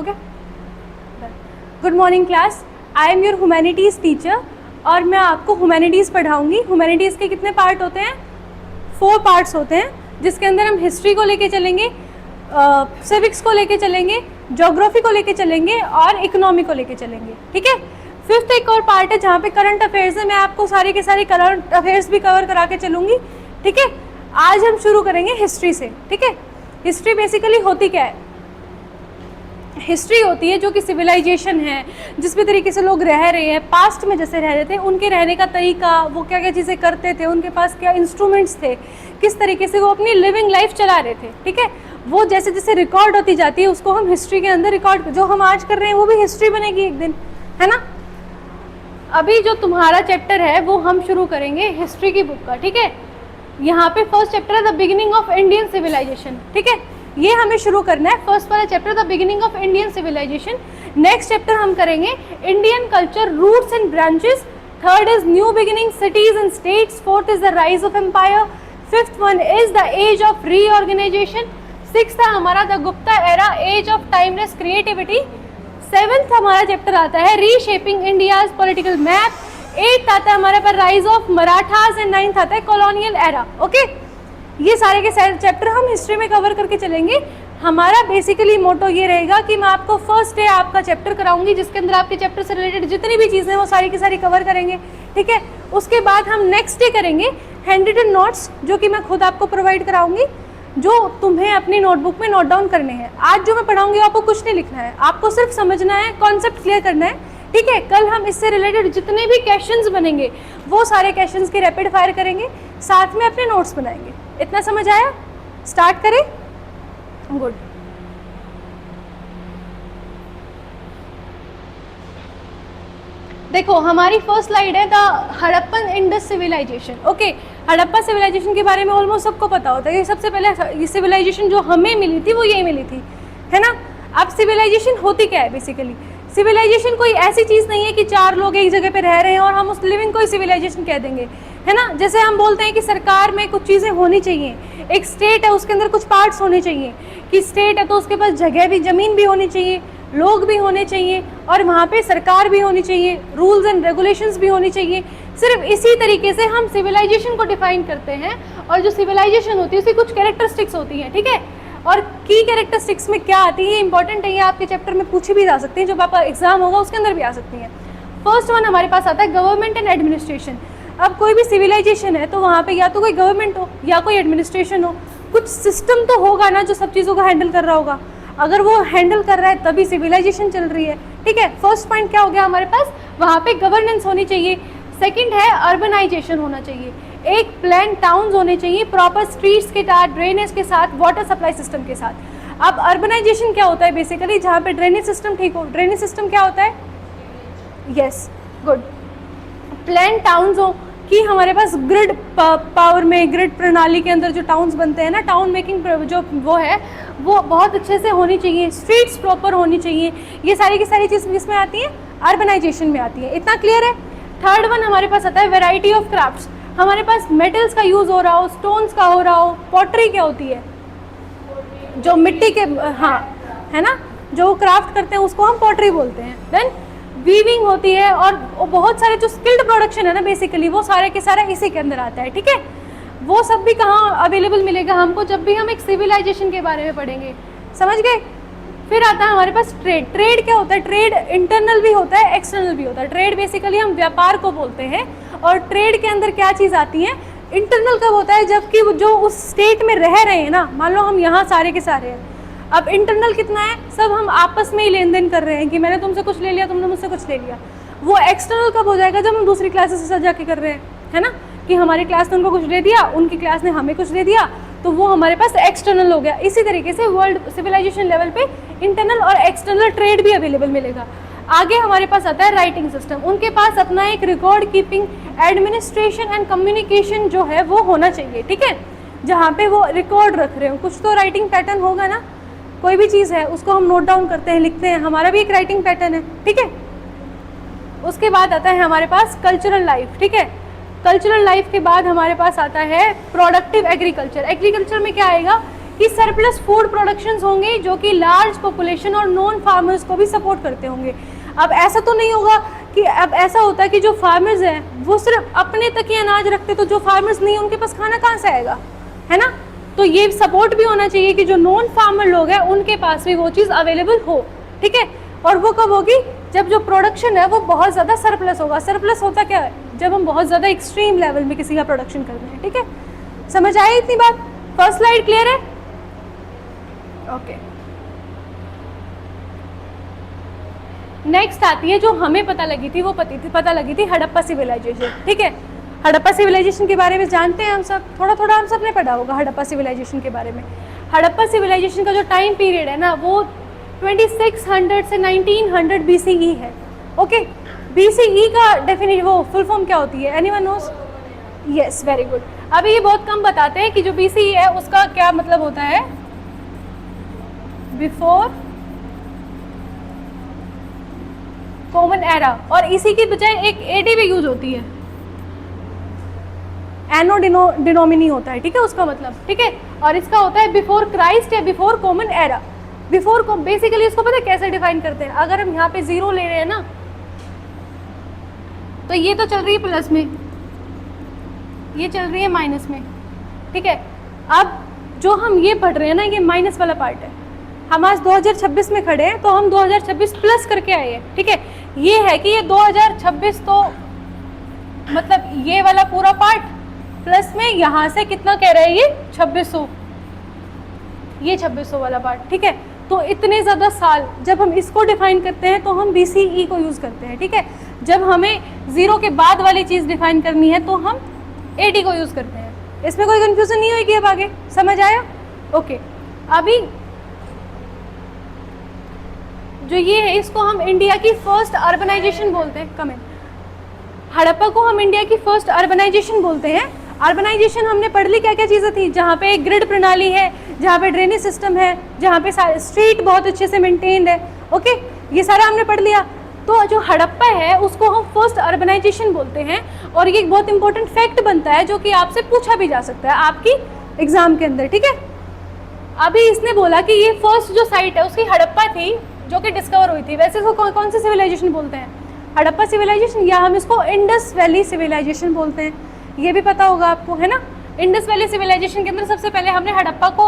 Okay. Good morning class, I am your humanities teacher और मैं आपको ह्यूमैनिटीज़ पढ़ाऊंगी। ह्यूमैनिटीज़ के कितने पार्ट होते हैं? 4 पार्ट्स होते हैं, जिसके अंदर हम हिस्ट्री को लेके चलेंगे, सिविक्स को लेके चलेंगे, ज्योग्राफी को लेके चलेंगे और इकोनॉमी को लेके चलेंगे। ठीक है। 5th एक और पार्ट है जहाँ पे करंट अफेयर्स है, मैं आपको सारे के सारे करंट अफेयर्स भी कवर करा के चलूँगी। ठीक है। आज हम शुरू करेंगे हिस्ट्री से। ठीक है। हिस्ट्री बेसिकली होती क्या है? हिस्ट्री होती है जो कि सिविलाइजेशन है, जिस भी तरीके से लोग रह रहे हैं, पास्ट में जैसे रह रहे थे, उनके रहने का तरीका, वो क्या क्या चीज़ें करते थे, उनके पास क्या इंस्ट्रूमेंट्स थे, किस तरीके से वो अपनी लिविंग लाइफ चला रहे थे। ठीक है। वो जैसे जैसे रिकॉर्ड होती जाती है उसको हम हिस्ट्री के अंदर रिकॉर्ड, जो हम आज कर रहे हैं वो भी हिस्ट्री बनेगी एक दिन, है ना। अभी जो तुम्हारा चैप्टर है वो हम शुरू करेंगे हिस्ट्री की बुक का। ठीक है। यहाँ पे फर्स्ट चैप्टर है the beginning of Indian civilisation. ठीक है, ये हमें शुरू करना है। फर्स्ट वाला chapter the beginning of Indian civilisation. Next chapter हम करेंगे Indian culture roots and branches. Third is new beginning cities and states. Fourth is the rise of empire. Fifth one is the age of reorganisation. Sixth है हमारा the Gupta era, age of timeless creativity. Seventh हमारा chapter आता है reshaping India's political map. Eighth आता है हमारे पर rise of Marathas and ninth आता है कॉलोनियल एरा। ओके, ये सारे के सारे चैप्टर हम हिस्ट्री में कवर करके चलेंगे। हमारा बेसिकली मोटो ये रहेगा कि मैं आपको फर्स्ट डे आपका चैप्टर कराऊंगी, जिसके अंदर आपके चैप्टर से रिलेटेड जितनी भी चीज़ें हैं वो सारी की सारी कवर करेंगे। ठीक है। उसके बाद हम नेक्स्ट डे करेंगे हैंड रिटन नोट्स, जो कि मैं खुद आपको प्रोवाइड कराऊंगी, जो तुम्हें अपनी नोटबुक में नोट डाउन करने हैं। आज जो मैं पढ़ाऊंगी आपको कुछ नहीं लिखना है, आपको सिर्फ समझना है, कॉन्सेप्ट क्लियर करना है। ठीक है। कल हम इससे रिलेटेड जितने भी क्वेश्चंस बनेंगे वो सारे क्वेश्चंस के रैपिड फायर करेंगे, साथ में अपने नोट्स बनाएंगे। इतना समझ आया? स्टार्ट करें। गुड। देखो हमारी फर्स्ट स्लाइड है the Harappan Indus civilisation. Okay, Harappa civilisation के बारे में ऑलमोस्ट सबको पता होता है। ये सबसे पहले ये सिविलाइजेशन जो हमें मिली थी वो यही मिली थी, है ना। अब सिविलाइजेशन होती क्या है? बेसिकली सिविलाइजेशन कोई ऐसी चीज़ नहीं है कि 4 लोग एक जगह पे रह रहे हैं और हम उस लिविंग को ही सिविलाइजेशन कह देंगे, है ना। जैसे हम बोलते हैं कि सरकार में कुछ चीज़ें होनी चाहिए, एक स्टेट है उसके अंदर कुछ पार्ट्स होने चाहिए, कि स्टेट है तो उसके पास जगह भी, ज़मीन भी होनी चाहिए, लोग भी होने चाहिए और वहाँ पे सरकार भी होनी चाहिए, रूल्स एंड रेगुलेशंस भी होनी चाहिए। सिर्फ इसी तरीके से हम सिविलाइजेशन को डिफाइन करते हैं। और जो सिविलाइजेशन होती है उसकी कुछ कैरेक्टरिस्टिक्स होती हैं। ठीक है। और की कैरेक्टरिस्टिक्स में क्या आती है, इंपॉर्टेंट है, ये आपके चैप्टर में पूछी भी जा सकती हैं, जब आपका एग्जाम होगा उसके अंदर भी आ सकती हैं। फर्स्ट वन हमारे पास आता है गवर्नमेंट एंड एडमिनिस्ट्रेशन। अब कोई भी सिविलाइजेशन है तो वहाँ पे या तो कोई गवर्नमेंट हो या कोई एडमिनिस्ट्रेशन हो, कुछ सिस्टम तो होगा ना जो सब चीज़ों को हैंडल कर रहा होगा। अगर वो हैंडल कर रहा है तभी सिविलाइजेशन चल रही है। ठीक है। फर्स्ट पॉइंट क्या हो गया हमारे पास? वहाँ पे गवर्नेंस होनी चाहिए। सेकंड है अर्बनाइजेशन होना चाहिए, एक प्लान टाउन्स होने चाहिए, प्रॉपर स्ट्रीट्स के साथ, ड्रेनेज के साथ, वाटर सप्लाई सिस्टम के साथ। अब अर्बनाइजेशन क्या होता है? बेसिकली जहाँ पे ड्रेनेज सिस्टम ठीक हो। ड्रेनेज सिस्टम क्या होता है? Yes, good. प्लान टाउन्स हो कि हमारे पास ग्रिड पावर में, ग्रिड प्रणाली के अंदर जो टाउन्स बनते हैं ना, टाउन मेकिंग जो वो है वो बहुत अच्छे से होनी चाहिए, स्ट्रीट्स प्रॉपर होनी चाहिए। ये सारी की सारी चीज़ किसमें आती है? अर्बनाइजेशन में आती है। इतना क्लियर है? थर्ड वन हमारे पास आता है वैरायटी ऑफ क्राफ्ट्स। हमारे पास मेटल्स का यूज़ हो रहा हो, स्टोन्स का हो रहा हो। पॉटरी क्या होती है? जो मिट्टी के, हाँ, है ना, जो क्राफ्ट करते हैं उसको हम पॉटरी बोलते हैं। देन वीविंग होती है और बहुत सारे जो स्किल्ड प्रोडक्शन है ना, बेसिकली वो सारे के सारे इसी के अंदर आता है। ठीक है। वो सब भी कहाँ अवेलेबल मिलेगा हमको? जब भी हम एक सिविलाइजेशन के बारे में पढ़ेंगे। समझ गए? फिर आता है हमारे पास ट्रेड। ट्रेड क्या होता है? ट्रेड इंटरनल भी होता है, एक्सटर्नल भी होता है। ट्रेड बेसिकली हम व्यापार को बोलते हैं। और ट्रेड के अंदर क्या चीज़ आती है? इंटरनल कब होता है? जबकि जो उस स्टेट में रह रहे हैं ना, मान लो हम यहाँ सारे के सारे हैं। अब इंटरनल कितना है? सब हम आपस में ही लेन देन कर रहे हैं कि मैंने तुमसे कुछ ले लिया, तुमने मुझसे कुछ ले लिया। वो एक्सटर्नल कब हो जाएगा? जब हम दूसरी क्लासेस के साथ जाके कर रहे हैं, है ना, कि हमारी क्लास ने उनको कुछ दे दिया, उनकी क्लास ने हमें कुछ दे दिया, तो वो हमारे पास एक्सटर्नल हो गया। इसी तरीके से वर्ल्ड सिविलाइजेशन लेवल पे इंटरनल और एक्सटर्नल ट्रेड भी अवेलेबल मिलेगा। आगे हमारे पास आता है राइटिंग सिस्टम। उनके पास अपना एक record keeping, administration and communication जो है वो होना चाहिए। ठीक है। जहाँ पे वो रिकॉर्ड रख रहे हो, कुछ तो राइटिंग पैटर्न होगा ना, कोई भी चीज़ है उसको हम नोट डाउन करते हैं, लिखते हैं, हमारा भी एक राइटिंग पैटर्न है। ठीक है। उसके बाद आता है हमारे पास कल्चरल लाइफ। ठीक है। कल्चरल लाइफ के बाद हमारे पास आता है प्रोडक्टिव एग्रीकल्चर। एग्रीकल्चर में क्या आएगा कि सरप्लस फूड प्रोडक्शंस होंगे जो कि लार्ज पॉपुलेशन और नॉन फार्मर्स को भी सपोर्ट करते होंगे। अब ऐसा तो नहीं होगा कि अब ऐसा होता है कि जो फार्मर्स हैं वो सिर्फ अपने तक ही अनाज रखते, तो जो फार्मर्स नहीं उनके पास खाना कहाँ से आएगा, है ना। तो ये सपोर्ट भी होना चाहिए कि जो नॉन फार्मर लोग हैं उनके पास भी वो चीज़ अवेलेबल हो, ठीक है। और वो कब होगी, जब जो प्रोडक्शन है वो बहुत ज़्यादा सरप्लस होगा। सरप्लस होता क्या है, जब हम बहुत ज़्यादा एक्सट्रीम लेवल में किसी का प्रोडक्शन कर रहे हैं, ठीक है। समझ आई इतनी बात? फर्स्ट स्लाइड क्लियर है? ओके। नेक्स्ट आती है जो हमें पता लगी थी, वो पता लगी थी हड़प्पा सिविलाइजेशन, ठीक है। हड़प्पा सिविलाइजेशन के बारे में जानते हैं हम सब, थोड़ा थोड़ा हम सब ने पढ़ा होगा हड़प्पा सिविलाइजेशन के बारे में। हड़प्पा सिविलाइजेशन का जो टाइम पीरियड है ना वो 2600 से 1900 BCE है, ओके। BCE का डेफिनेट वो फुल फॉर्म क्या होती है, anyone nose? Yes, very good. अभी ये बहुत कम बताते हैं कि जो BCE है उसका क्या मतलब होता है, बिफोर कॉमन एरा, और इसी की बजाय एक AD भी यूज होती है, एनो डिनोमिनी होता है, ठीक है उसका मतलब, ठीक है। और इसका होता है बिफोर क्राइस्ट या बिफोर कॉमन एरा। बिफोर को बेसिकली इसको पता है कैसे डिफाइन करते हैं, अगर हम यहाँ पे 0 ले रहे हैं ना तो ये तो चल रही है प्लस में, ये चल रही है माइनस में, ठीक है। अब जो हम ये पढ़ रहे हैं ना ये माइनस वाला पार्ट है। हम आज 2026 में खड़े हैं तो हम 2026 प्लस करके आए हैं, ठीक है। ये है कि ये 2026 तो मतलब ये वाला पूरा पार्ट प्लस में यहाँ से कितना कह रहा है ये 2600, ये 2600 वाला पार्ट, ठीक है। तो इतने ज़्यादा साल जब हम इसको डिफाइन करते हैं तो हम BCE को यूज़ करते हैं, ठीक है। जब हमें 0 के बाद वाली चीज़ डिफाइन करनी है तो हम AD को यूज़ करते हैं। इसमें कोई कंफ्यूजन नहीं होगी, अब आगे समझ आया? ओके। अभी जो ये है इसको हम इंडिया की फर्स्ट अर्बनाइजेशन बोलते हैं। कमेंट, हड़प्पा को हम इंडिया की फर्स्ट अर्बनाइजेशन बोलते हैं। अर्बनाइजेशन हमने पढ़ ली क्या क्या चीज़ें थी, जहाँ पे एक ग्रिड प्रणाली है, जहाँ पे ड्रेनेज सिस्टम है, जहाँ पे स्ट्रीट बहुत अच्छे से मेंटेन्ड है, ओके, ये सारा हमने पढ़ लिया। तो जो हड़प्पा है उसको हम फर्स्ट अर्बनाइजेशन बोलते हैं। और ये एक बहुत इंपॉर्टेंट फैक्ट बनता है जो कि आपसे पूछा भी जा सकता है आपकी एग्जाम के अंदर, ठीक है। अभी इसने बोला कि ये फर्स्ट जो साइट है उसकी हड़प्पा थी जो कि डिस्कवर हुई थी। वैसे इसको कौन सी सिविलाइजेशन बोलते हैं, हड़प्पा सिविलाइजेशन, या हम इसको इंडस वैली सिविलाइजेशन बोलते हैं, ये भी पता होगा आपको, है ना। इंडस वैली सिविलाइजेशन के अंदर सबसे पहले हमने हड़प्पा को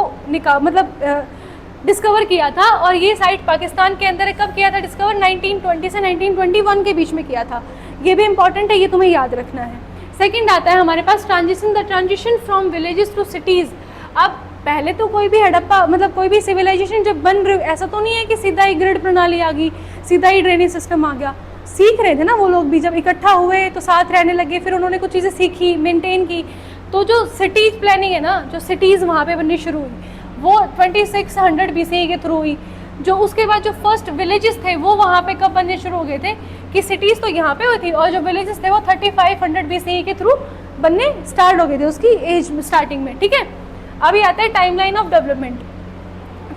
डिस्कवर किया था, और ये साइट पाकिस्तान के अंदर कब किया था डिस्कवर, 1920 से 1921 के बीच में किया था। ये भी इंपॉर्टेंट है, ये तुम्हें याद रखना है। सेकंड आता है हमारे पास transition from villages to cities. अब पहले तो कोई भी हड़प्पा मतलब कोई भी सिविलाइजेशन जब बन रही, ऐसा तो नहीं है कि सीधा ही ग्रिड प्रणाली आ गई, सीधा ही ड्रेनेज सिस्टम आ गया। सीख रहे थे ना वो लोग भी, जब इकट्ठा हुए तो साथ रहने लगे, फिर उन्होंने कुछ चीज़ें सीखी, मेंटेन की। तो जो सिटीज़ प्लानिंग है ना, जो सिटीज़ वहाँ पे बननी शुरू हुई वो 2600 BCE के थ्रू हुई। जो उसके बाद जो फर्स्ट विलेजेस थे वो वहाँ पे कब बनने शुरू हो गए थे कि सिटीज़ तो यहाँ पे हुई थी, और जो विलेजेस थे वो 3500 BCE के थ्रू बनने स्टार्ट हो गए थे उसकी एज स्टार्टिंग में, ठीक है। अभी आता है टाइमलाइन ऑफ डेवलपमेंट।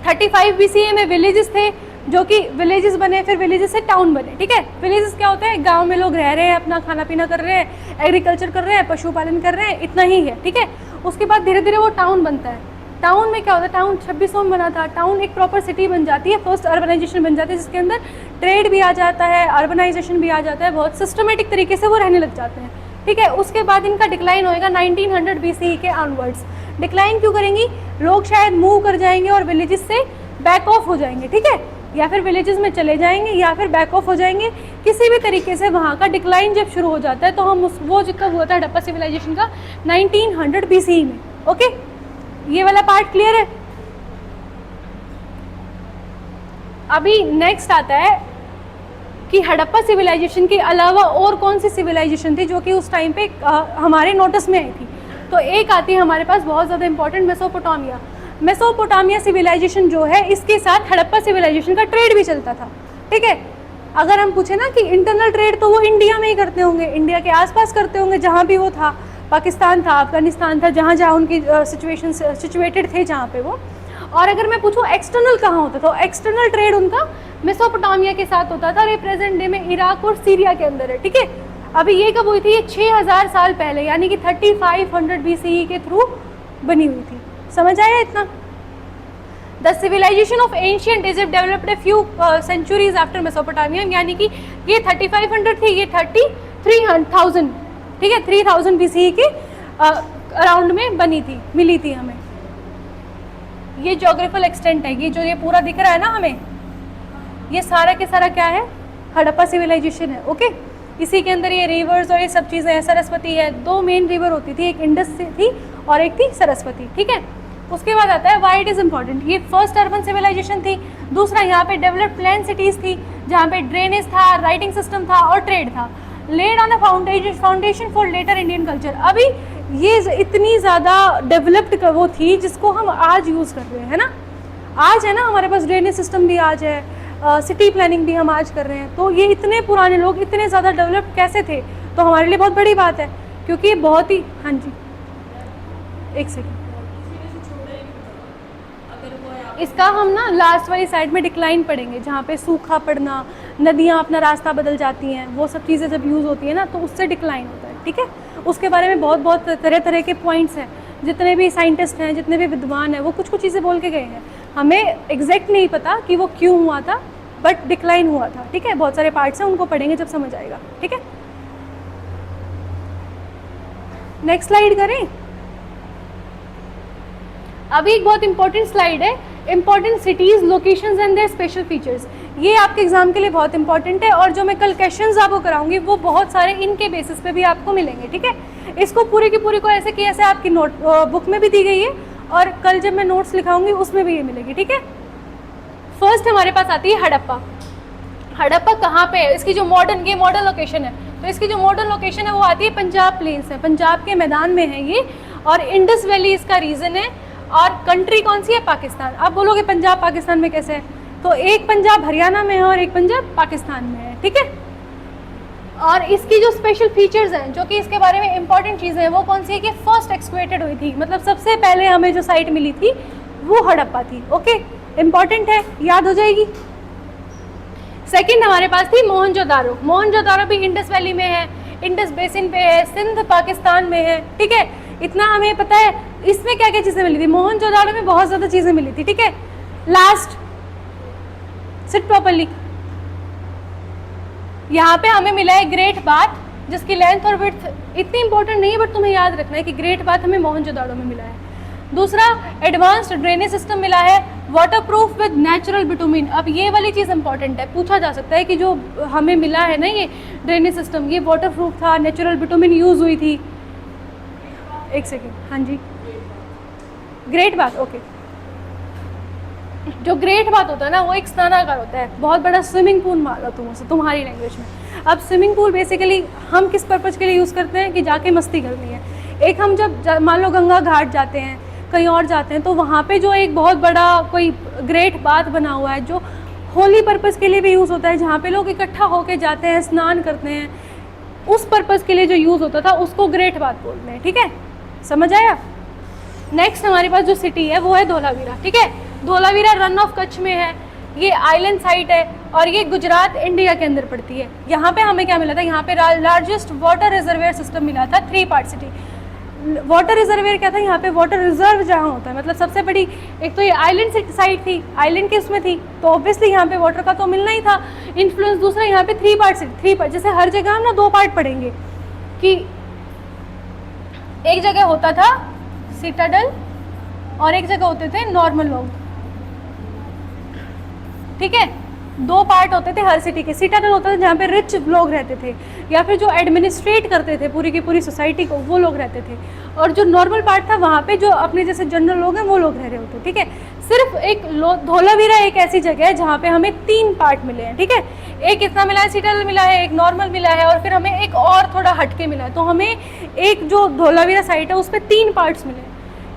35 BCE में विलेजेस थे, जो कि विलेजेस बने, फिर विलेजेस से टाउन बने, ठीक है। विलेजेस क्या होता है, गांव में लोग रह रहे हैं, अपना खाना पीना कर रहे हैं, एग्रीकल्चर कर रहे हैं, पशुपालन कर रहे हैं, इतना ही है, ठीक है। उसके बाद धीरे धीरे वो टाउन बनता है। टाउन में क्या होता है, टाउन 2600 में बना था। टाउन एक प्रॉपर सिटी बन जाती है, फर्स्ट अर्बनाइजेशन बन जाती है, जिसके अंदर ट्रेड भी आ जाता है, अर्बनाइजेशन भी आ जाता है, बहुत सिस्टमेटिक तरीके से वो रहने लग जाते हैं, ठीक है। उसके बाद इनका डिक्लाइन होएगा 1900 BCE के ऑनवर्ड्स। डिक्लाइन क्यों करेंगी, लोग शायद मूव कर जाएंगे और विलेजेस से बैक ऑफ हो जाएंगे, ठीक है, या फिर विलेजेस में चले जाएंगे या फिर बैक ऑफ हो जाएंगे, किसी भी तरीके से वहाँ का डिक्लाइन जब शुरू हो जाता है तो हम वो जितना हुआ था हड़प्पा सिविलाइजेशन का 1900 BCE में, ओके। ये वाला पार्ट क्लियर है। अभी नेक्स्ट आता है कि हड़प्पा सिविलाइजेशन के अलावा और कौन सी सिविलाइजेशन थी जो कि उस टाइम पे हमारे नोटिस में आई थी। तो एक आती है हमारे पास बहुत ज़्यादा इंपॉर्टेंट, मेसोपोटामिया। मेसोपोटामिया सिविलाइजेशन जो है इसके साथ हड़प्पा सिविलाइजेशन का ट्रेड भी चलता था, ठीक है। अगर हम पूछे ना कि इंटरनल ट्रेड तो वो इंडिया में ही करते होंगे, इंडिया के आसपास करते होंगे, जहाँ भी वो था, पाकिस्तान था, अफगानिस्तान था, जहाँ जहाँ उनकी सिचुएशन सिचुएटेड थे जहाँ पे वो। और अगर मैं पूछूँ एक्सटर्नल कहाँ होता था, तो एक्सटर्नल ट्रेड उनका मेसोपोटामिया के साथ होता था, और प्रेजेंट डे में इराक और सीरिया के अंदर है, ठीक है। अभी ये कब हुई थी, ये 6000 साल पहले, यानी कि 3500 BCE के थ्रू बनी हुई थी। समझ आया इतना? The civilisation of ancient Egypt developed a few centuries after Mesopotamia, यानी कि ये 3500 थी, ये 33,000, ठीक है, 3000 BCE के अराउंड में बनी थी, मिली थी हमें। ये जोग्राफिकल एक्सटेंट है, ये जो ये पूरा दिख रहा है ना हमें, ये सारा के सारा क्या है, हड़प्पा सिविलाइजेशन है। ओके, इसी के अंदर ये रिवर्स और ये सब चीज़ें हैं। सरस्वती है, 2 मेन रिवर होती थी, एक इंडस थी और एक थी सरस्वती, ठीक है। उसके बाद आता है वाई इट इज़ इम्पॉर्टेंट, ये फर्स्ट अर्बन सिविलाइजेशन थी। दूसरा, यहाँ पे डेवलप्ड प्लान सिटीज़ थी, जहाँ पे ड्रेनेज था, राइटिंग सिस्टम था और ट्रेड था। Laid on the foundation for later Indian culture. अभी ये इतनी ज़्यादा डेवलप्ड वो थी जिसको हम आज यूज़ कर रहे हैं, है ना। आज है ना हमारे पास ड्रेनेज सिस्टम भी आज है, सिटी प्लानिंग भी हम आज कर रहे हैं। तो ये इतने पुराने लोग इतने ज़्यादा डेवलप्ड कैसे थे, तो हमारे लिए बहुत बड़ी बात है, क्योंकि ये बहुत ही, हाँ जी एक सेकेंड, इसका हम ना लास्ट वाली साइड में डिक्लाइन पढ़ेंगे, जहाँ पे सूखा पड़ना, नदियाँ अपना रास्ता बदल जाती हैं, वो सब चीज़ें जब यूज़ होती है ना तो उससे डिक्लाइन होता है, ठीक है। उसके बारे में बहुत बहुत तरह तरह के पॉइंट्स हैं, जितने भी साइंटिस्ट हैं, जितने भी विद्वान हैं, वो कुछ कुछ चीज़ें बोल के गए हैं। हमें एग्जैक्ट नहीं पता कि वो क्यों हुआ था, बट डिक्लाइन हुआ था, ठीक है। बहुत सारे पार्ट्स हैं, उनको पढ़ेंगे जब समझ आएगा, ठीक है। नेक्स्ट स्लाइड करें। अभी एक बहुत इंपॉर्टेंट स्लाइड है, important cities, locations and their special features. ये आपके एग्जाम के लिए बहुत इंपॉर्टेंट है, और जो मैं कल क्वेश्चंस आपको कराऊंगी वो बहुत सारे इनके बेसिस पे भी आपको मिलेंगे, ठीक है। इसको पूरी की पूरी को ऐसे कि ऐसे आपकी नोट बुक में भी दी गई है, और कल जब मैं नोट्स लिखाऊंगी उसमें भी ये मिलेगी, ठीक है। फर्स्ट हमारे पास आती है हड़प्पा। हड़प्पा कहाँ पे है, इसकी जो मॉडर्न, ये मॉडर्न लोकेशन है, तो इसकी जो मॉडर्न लोकेशन है वो आती है पंजाब प्लेन्स है, पंजाब के मैदान में है ये, और इंडस वैली इसका रीजन है। और कंट्री कौन सी है, पाकिस्तान। आप बोलोगे पंजाब पाकिस्तान में कैसे है, तो एक पंजाब हरियाणा में है और एक पंजाब पाकिस्तान में है, ठीक है। और इसकी जो स्पेशल फीचर्स हैं, जो कि इसके बारे में इंपॉर्टेंट चीज़ें हैं, वो कौन सी है कि फर्स्ट एक्सक्वेटेड हुई थी, मतलब सबसे पहले हमें जो साइट मिली थी वो हड़प्पा थी। ओके, इंपॉर्टेंट है, याद हो जाएगी। सेकंड हमारे पास थी मोहनजोदारो। मोहनजोदारो भी इंडस वैली में है, इंडस बेसिन पे है, सिंध पाकिस्तान में है, ठीक है। इतना हमें पता है। इसमें क्या क्या चीज़ें मिली थी, मोहनजोदारो में बहुत ज़्यादा चीज़ें मिली थी, ठीक है। Last, sit properly. यहाँ पे हमें मिला है ग्रेट बाथ, जिसकी लेंथ और विड्थ इतनी इंपॉर्टेंट नहीं है, बट तुम्हें याद रखना है कि ग्रेट बाथ हमें मोहनजोदारो में मिला है। दूसरा, एडवांस्ड ड्रेनेज सिस्टम मिला है, वाटरप्रूफ विद नेचुरल बिटुमिन। अब ये वाली चीज़ इंपॉर्टेंट है, पूछा जा सकता है कि जो हमें मिला है ना ये ड्रेनेज सिस्टम, ये वाटरप्रूफ था, नेचुरल बिटुमिन यूज़ हुई थी। एक सेकेंड, हाँ जी, ग्रेट बाथ, ओके। जो ग्रेट बाथ होता है ना, वो एक स्नानागार होता है, बहुत बड़ा स्विमिंग पूल मान लो तुम उसे, तुम्हारी लैंग्वेज में। अब स्विमिंग पूल बेसिकली हम किस पर्पज़ के लिए यूज़ करते हैं कि जाके मस्ती करनी है। एक हम जब मान लो गंगा घाट जाते हैं, कहीं और जाते हैं, तो वहाँ पे जो एक बहुत बड़ा कोई ग्रेट बाथ बना हुआ है, जो होली पर्पज़ के लिए भी यूज़ होता है, जहाँ पे लोग इकट्ठा होके जाते हैं, स्नान करते हैं, उस पर्पज़ के लिए जो यूज़ होता था उसको ग्रेट बाथ बोलते हैं, ठीक है, समझ आया। नेक्स्ट हमारे पास जो सिटी है वो है धोलावीरा, ठीक है। धोलावीरा रन ऑफ कच्छ में है, ये आइलैंड साइट है, और ये गुजरात इंडिया के अंदर पड़ती है। यहाँ पे हमें क्या मिला था, यहाँ पे लार्जेस्ट वाटर रिजर्वेयर सिस्टम मिला था, 3 पार्ट सिटी। वाटर रिजर्वेयर क्या था, यहाँ पे वाटर रिजर्व जहाँ होता है, मतलब सबसे बड़ी एक तो ये आइलैंड साइट थी, आइलैंड के उसमें थी, तो ऑब्वियसली यहाँ पे वाटर का तो मिलना ही था इन्फ्लुएंस। दूसरा यहाँ पे 3 पार्ट सिटी, 3 पार्ट, जैसे हर जगह हम ना 2 पार्ट पढ़ेंगे कि एक जगह होता था सिटाडल और एक जगह होते थे नॉर्मल लोग, ठीक है। 2 पार्ट होते थे हर सिटी के। सिटाडल होता था जहाँ पे रिच लोग रहते थे, या फिर जो एडमिनिस्ट्रेट करते थे पूरी की पूरी सोसाइटी को, वो लोग रहते थे। और जो नॉर्मल पार्ट था, वहाँ पे जो अपने जैसे जनरल लोग हैं वो लोग रह रहे होते, ठीक है। सिर्फ एक धोलावीरा एक ऐसी जगह है जहाँ पे हमें 3 पार्ट मिले हैं, ठीक है। एक इतना मिला है, सिटाडल मिला है, एक नॉर्मल मिला है, और फिर हमें एक और थोड़ा हटके मिला है। तो हमें एक जो धोलावीरा साइट है उस पर 3 पार्ट्स मिले हैं,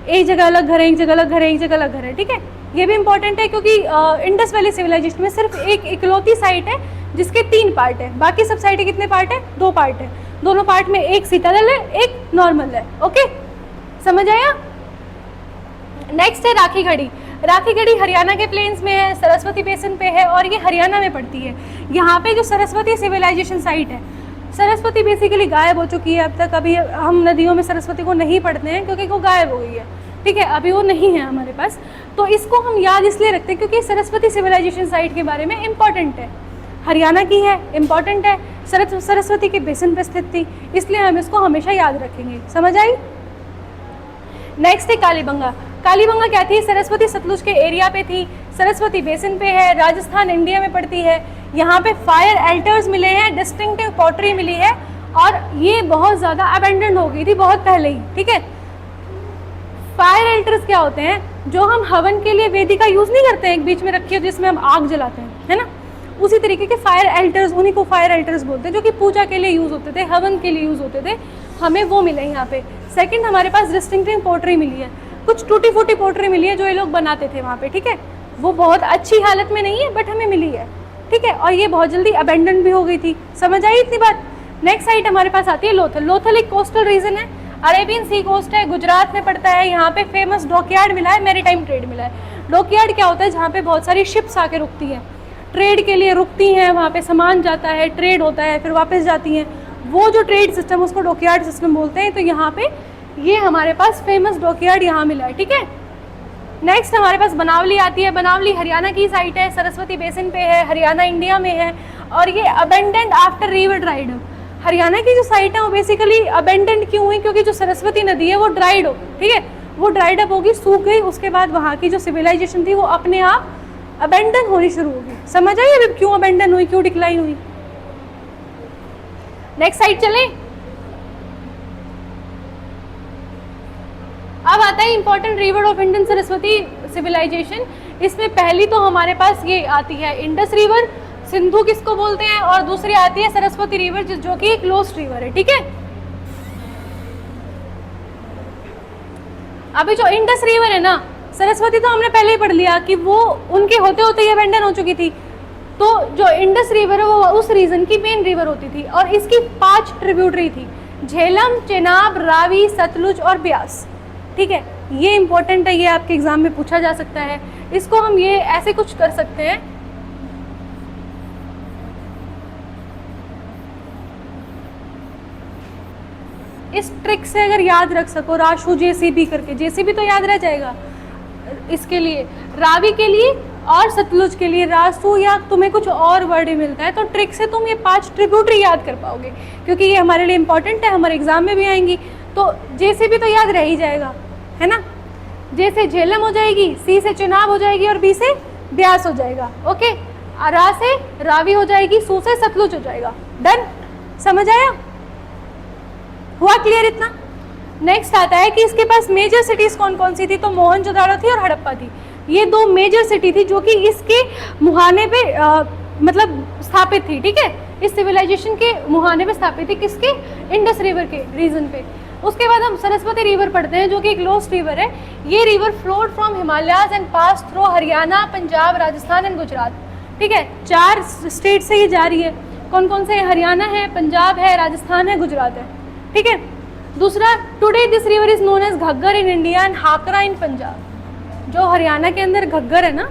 एक जगह अलग घर है, एक जगह अलग घर है, एक जगह अलग घर है, ठीक है। ये भी इंपॉर्टेंट है क्योंकि इंडस वैली सिविलाइजेशन में सिर्फ एक इकलौती साइट है जिसके 3 पार्ट है, बाकी सब साइटें कितने पार्ट है, 2 पार्ट है। दोनों पार्ट में एक सिटाडल है, एक नॉर्मल है, ओके, समझ आया। नेक्स्ट है राखीगढ़ी। राखीगढ़ी हरियाणा के प्लेन्स में है, सरस्वती बेसिन पे है, और ये हरियाणा में पड़ती है। यहाँ पे जो सरस्वती सिविलाइजेशन साइट है, सरस्वती बेसिकली गायब हो चुकी है अब तक, अभी हम नदियों में सरस्वती को नहीं पढ़ते हैं क्योंकि वो गायब हो गई है। ठीक है, अभी वो नहीं है हमारे पास। तो इसको हम याद इसलिए रखते हैं क्योंकि सरस्वती सिविलाइजेशन साइट के बारे में इम्पॉर्टेंट है, हरियाणा की है, इम्पॉर्टेंट है, सरस्वती के बेसिन पे स्थित थी, इसलिए हम इसको हमेशा याद रखेंगे। समझ आई? नेक्स्ट है कालीबंगा। कालीबंगा क्या थी? सरस्वती सतलुज के एरिया पे थी, सरस्वती बेसिन पे है, राजस्थान इंडिया में पड़ती है। यहाँ पे फायर एल्टर्स मिले हैं, डिस्टिंक्टिव पॉटरी मिली है, और ये बहुत ज़्यादा अबेंडन हो गई थी बहुत पहले ही। ठीक है, फायर एल्टर्स क्या होते हैं? जो हम हवन के लिए वेदिका यूज़ नहीं करते हैं, एक बीच में रखी है जिसमें हम आग जलाते हैं, है ना, उसी तरीके के फायर एल्टर्स, उन्हीं को फायर एल्टर्स बोलते हैं, जो कि पूजा के लिए यूज़ होते थे, हवन के लिए यूज़ होते थे, हमें वो मिले यहाँ पे। सेकंड, हमारे पास डिस्टिंक्टिव पोट्री मिली है, कुछ टूटी फूटी पोट्री मिली है जो ये लोग बनाते थे वहाँ पे। ठीक है, वो बहुत अच्छी हालत में नहीं है बट हमें मिली है। ठीक है, और ये बहुत जल्दी अबेंडन भी हो गई थी। समझ आई इतनी बात? नेक्स्ट साइट हमारे पास आती है लोथल। लोथल एक कोस्टल रीजन है, अरेबियन सी कोस्ट है, गुजरात में पड़ता है। यहाँ पे फेमस डॉकयार्ड मिला है, मैरीटाइम ट्रेड मिला है। डॉकयार्ड क्या होता है? जहाँ पे बहुत सारी शिप्स आके रुकती हैं, ट्रेड के लिए रुकती हैं, वहाँ पे सामान जाता है, ट्रेड होता है, फिर वापस जाती हैं, वो जो ट्रेड सिस्टम उसको डॉकयार्ड सिस्टम बोलते हैं। तो यहाँ पे ये हमारे पास फेमस डॉकयार्ड यहाँ मिला है। ठीक है, नेक्स्ट हमारे पास बनावली आती है। बनावली हरियाणा की साइट है, सरस्वती बेसिन पे है, हरियाणा इंडिया में है, और ये abandoned after river dried. Haryana की जो साइट है वो बेसिकली अबेंडेंट क्यों हुई? क्योंकि जो सरस्वती नदी है वो ड्राइड हो, ठीक है, वो ड्राइड अप होगी, सूख गई, उसके बाद वहाँ की जो सिविलाइजेशन थी वो अपने आप अबेंडन होनी शुरू होगी। समझ आई अभी क्यों अबेंडन हुई, क्यों डिक्लाइन हुई? नेक्स्ट साइट चलें। अब आता है important river of Indian Saraswati civilisation. इसमें पहली तो हमारे पास ये आती है इंडस रिवर, सिंधु किसको बोलते हैं, और दूसरी आती है सरस्वती रिवर जो कि एक क्लोज्ड रिवर है। ठीक है, अभी जो इंडस रिवर है ना, सरस्वती तो हमने पहले ही पढ़ लिया कि वो उनके होते होते ही अबेंडन हो चुकी थी। तो जो इंडस रिवर है वो उस रीजन की मेन रिवर होती थी, और इसकी 5 ट्रिब्यूटरी थी, झेलम, चेनाब, रावी, सतलुज और ब्यास। ठीक है, ये इंपॉर्टेंट है, ये आपके एग्जाम में पूछा जा सकता है। इसको हम ये ऐसे कुछ कर सकते हैं, इस ट्रिक से अगर याद रख सको, राशु जेसीबी करके, जेसीबी तो याद रह जाएगा इसके लिए, रावी के लिए और सतलुज के लिए रासू, या तुम्हें कुछ और वर्ड ही मिलता है तो ट्रिक से तुम ये 5 ट्रिब्यूटरी याद कर पाओगे, क्योंकि ये हमारे लिए इंपॉर्टेंट है, हमारे एग्जाम में भी आएंगी। तो जेसीबी तो याद रह ही जाएगा, है ना। जे से झेलम हो जाएगी, सी से चुनाव हो जाएगी, और बी से ब्यास हो जाएगा। ओके, रा से रावी हो जाएगी, सू से सतलुज हो जाएगा। डन, समझ आया? हुआ क्लियर इतना? नेक्स्ट आता है कि इसके पास मेजर सिटीज कौन कौन सी थी, तो मोहनजोदाड़ो थी और हड़प्पा थी। ये 2 मेजर सिटी थी जो कि इसके मुहाने पे मतलब स्थापित थी। ठीक है, इस सिविलाइजेशन के मुहाने पे स्थापित थी, किसके? इंडस रिवर के रीजन पे। उसके बाद हम सरस्वती रिवर पढ़ते हैं जो कि एक लोस्ट रिवर है। ये river flowed from Himalayas and pass through Haryana, Punjab, Rajasthan and Gujarat. ठीक है, 4 स्टेट से ये जा रही है। कौन कौन से? हरियाणा है, पंजाब है, राजस्थान है, गुजरात है। ठीक है, दूसरा, today this river is known as Ghaggar in India and Hakra in Punjab. जो हरियाणा के अंदर घग्गर है ना,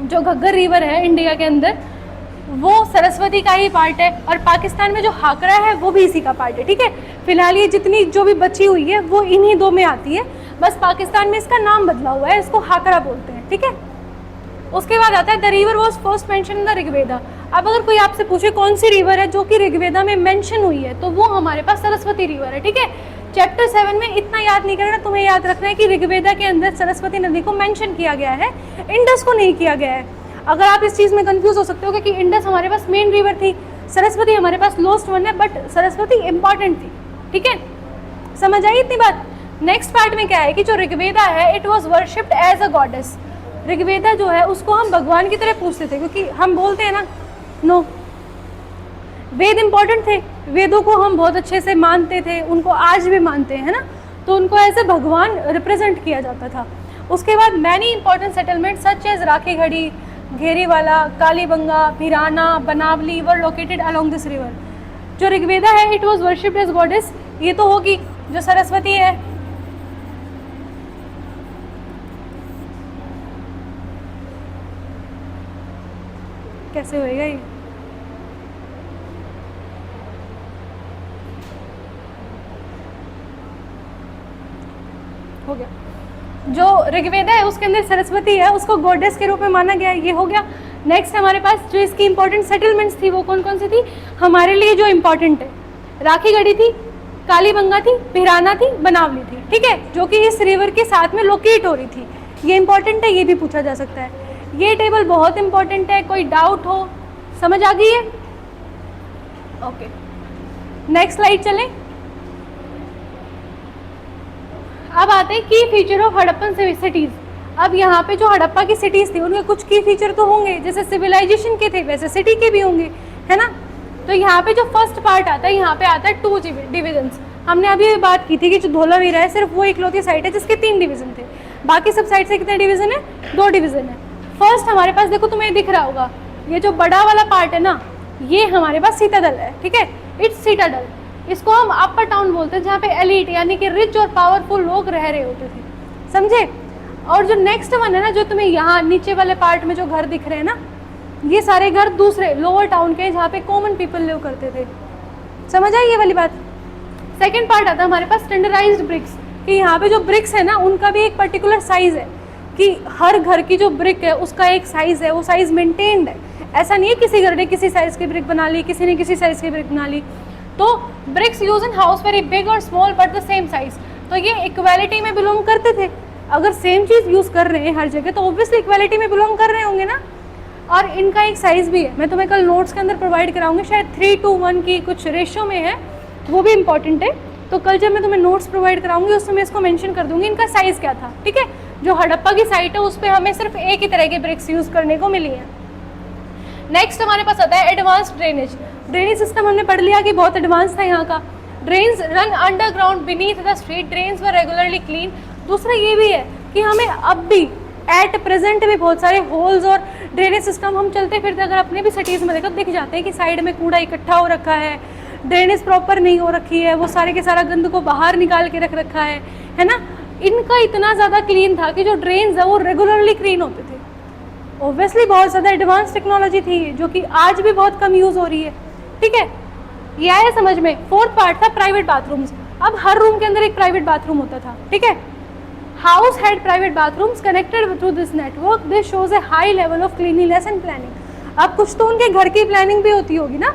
जो घग्गर रिवर है इंडिया के अंदर, वो सरस्वती का ही पार्ट है, और पाकिस्तान में जो हाकरा है वो भी इसी का पार्ट है। ठीक है, फिलहाल ये जितनी जो भी बची हुई है वो इन्हीं 2 में आती है, बस पाकिस्तान में इसका नाम बदला हुआ है, इसको हाकरा बोलते हैं। ठीक है, उसके बाद आता है the river was first mention in the Rigveda. अब अगर कोई आपसे पूछे कौन सी रिवर है जो कि ऋग्वेदा में मेंशन हुई है, तो वो हमारे पास सरस्वती रिवर है। ठीक है, चैप्टर 7 में इतना याद नहीं करना, तुम्हें याद रखना है कि ऋग्वेदा के अंदर सरस्वती नदी को मेंशन किया गया है, इंडस को नहीं किया गया है। अगर आप इस चीज़ में कंफ्यूज हो सकते हो कि इंडस हमारे पास मेन रिवर थी, सरस्वती हमारे पास लोस्ट वन है, बट सरस्वती इंपॉर्टेंट थी। ठीक है, समझ आई इतनी बात? नेक्स्ट पार्ट में क्या है कि जो ऋग्वेदा है it was worshipped as a goddess. Rigveda जो है उसको हम भगवान की तरह पूछते थे, क्योंकि हम बोलते हैं ना, नो, वेद इंपॉर्टेंट थे, वेदों को हम बहुत अच्छे से मानते थे, उनको आज भी मानते हैं ना, तो उनको एज ए भगवान रिप्रेजेंट किया जाता था। उसके बाद many important settlement such as Rakhigarhi, Ganweriwala, Kalibangan, Bhirrana, Banawali were located along this river. जो ऋग्वेदा है it was worshipped as goddess, ये तो होगी जो सरस्वती है। कैसे होएगा ये? हो गया। जो ऋग्वेद है उसके अंदर सरस्वती है, उसको गॉडेस के रूप में माना गया है, ये हो गया। नेक्स्ट हमारे पास जो इसकी इंपॉर्टेंट सेटलमेंट्स थी वो कौन कौन सी थी हमारे लिए जो इंपॉर्टेंट है, राखीगढ़ी थी, कालीबंगा थी, भिराना थी, बनावली थी, ठीक है, जो कि इस रिवर के साथ में लोकेट हो रही थी। ये इंपॉर्टेंट है, ये भी पूछा जा सकता है। ये टेबल बहुत इंपॉर्टेंट है, कोई डाउट हो, समझ आ गई है? ओके, नेक्स्ट स्लाइड चलें। अब आते हैं की फीचर ऑफ हड़प्पन सिटीज। अब यहाँ पे जो हड़प्पा की सिटीज थी उनके कुछ की फीचर तो होंगे, जैसे सिविलाइजेशन के थे वैसे सिटी के भी होंगे, है ना। तो यहाँ पे जो फर्स्ट पार्ट आता है, यहाँ पे आता है 2 डिविजन्स। हमने अभी बात की थी कि जो धोलावीरा है सिर्फ वो इकलौती साइट है जिसके 3 डिवीजन थे, बाकी सब साइड से कितने डिवीजन है? 2 डिवीजन है। फर्स्ट हमारे पास देखो, तुम्हें दिख रहा होगा ये जो बड़ा वाला पार्ट है ना, ये हमारे पास सीतादल है, ठीक है, इट्स सीतादल। इसको हम अपर टाउन बोलते हैं, जहाँ पे एलिट यानी कि रिच और पावरफुल लोग रह रहे होते थे, समझे। और जो नेक्स्ट वन है ना, जो तुम्हें यहाँ नीचे वाले पार्ट में जो घर दिख रहे हैं ना, ये सारे घर दूसरे लोअर टाउन के, जहाँ पे कॉमन पीपल लिव करते थे, समझ आई ये वाली बात। सेकंड पार्ट आता है हमारे पास स्टैंडर्डाइज्ड ब्रिक्स, कि यहाँ पे जो ब्रिक्स है ना उनका भी एक पर्टिकुलर साइज है, कि हर घर की जो ब्रिक है उसका एक साइज है, वो साइज मेंटेन्ड है। ऐसा नहीं है किसी घर ने किसी साइज की ब्रिक बना ली, किसी ने किसी साइज की ब्रिक बना ली। तो bricks use in house very big और small but the same size, तो ये इक्वालिटी में बिलोंग करते थे। अगर सेम चीज़ यूज़ कर रहे हैं हर जगह तो ऑब्वियसली इक्वालिटी में बिलोंग कर रहे होंगे ना। और इनका एक साइज़ भी है, मैं तुम्हें कल नोट्स के अंदर प्रोवाइड कराऊंगी, शायद 3:1 की कुछ रेशो में है, वो भी इंपॉर्टेंट है। तो कल जब मैं तुम्हें नोट्स प्रोवाइड कराऊंगी उस समय इसको मेंशन कर दूंगी इनका साइज़ क्या था, ठीक है। जो हड़प्पा की साइट है उस पर हमें सिर्फ एक ही तरह की ब्रिक्स यूज़ करने को मिली है। नेक्स्ट हमारे पास आता है एडवांस्ड ड्रेनेज। ड्रेनेज सिस्टम हमने पढ़ लिया कि बहुत एडवांस था यहाँ का। Drains run underground beneath the street, drains were regularly clean. दूसरा ये भी है कि हमें अब भी एट प्रेजेंट भी बहुत सारे होल्स और ड्रेनेज सिस्टम हम चलते फिरते अगर अपने भी सिटीज़ में देखो दिख जाते हैं कि साइड में कूड़ा इकट्ठा हो रखा है, ड्रेनेज प्रॉपर नहीं हो रखी है, वो सारे के सारा गंद को बाहर निकाल के रख रखा है ना। इनका इतना ज़्यादा क्लीन था कि जो ड्रेन्स है वो रेगुलरली क्लीन होते थे। ऑब्वियसली बहुत ज़्यादा एडवांस टेक्नोलॉजी थी जो कि आज भी बहुत कम यूज़ हो रही है, ठीक है। ये आया समझ में। फोर्थ पार्ट था प्राइवेट बाथरूम्स। अब हर रूम के अंदर एक प्राइवेट बाथरूम होता था, ठीक है। House had private bathrooms connected through this network, this shows A high level of cleanliness and planning. अब कुछ तो उनके घर की प्लानिंग भी होती होगी ना,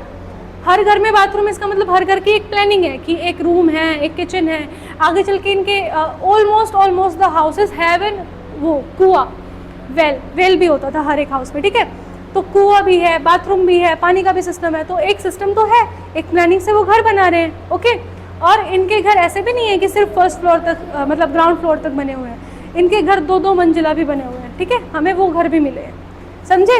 हर घर में बाथरूम, इसका मतलब हर घर की एक प्लानिंग है कि एक रूम है, एक किचन है। आगे चल के इनके almost the houses have an वो कुआं, वेल भी होता था हर एक हाउस में, ठीक है। तो कुआं भी है, बाथरूम भी है, पानी का भी सिस्टम है, तो एक सिस्टम तो है, एक प्लानिंग से वो घर बना रहे हैं, ओके। और इनके घर ऐसे भी नहीं है कि सिर्फ फर्स्ट फ्लोर तक मतलब ग्राउंड फ्लोर तक बने हुए हैं, इनके घर 2-2 मंजिला भी बने हुए हैं, ठीक है। हमें वो घर भी मिले हैं, समझे।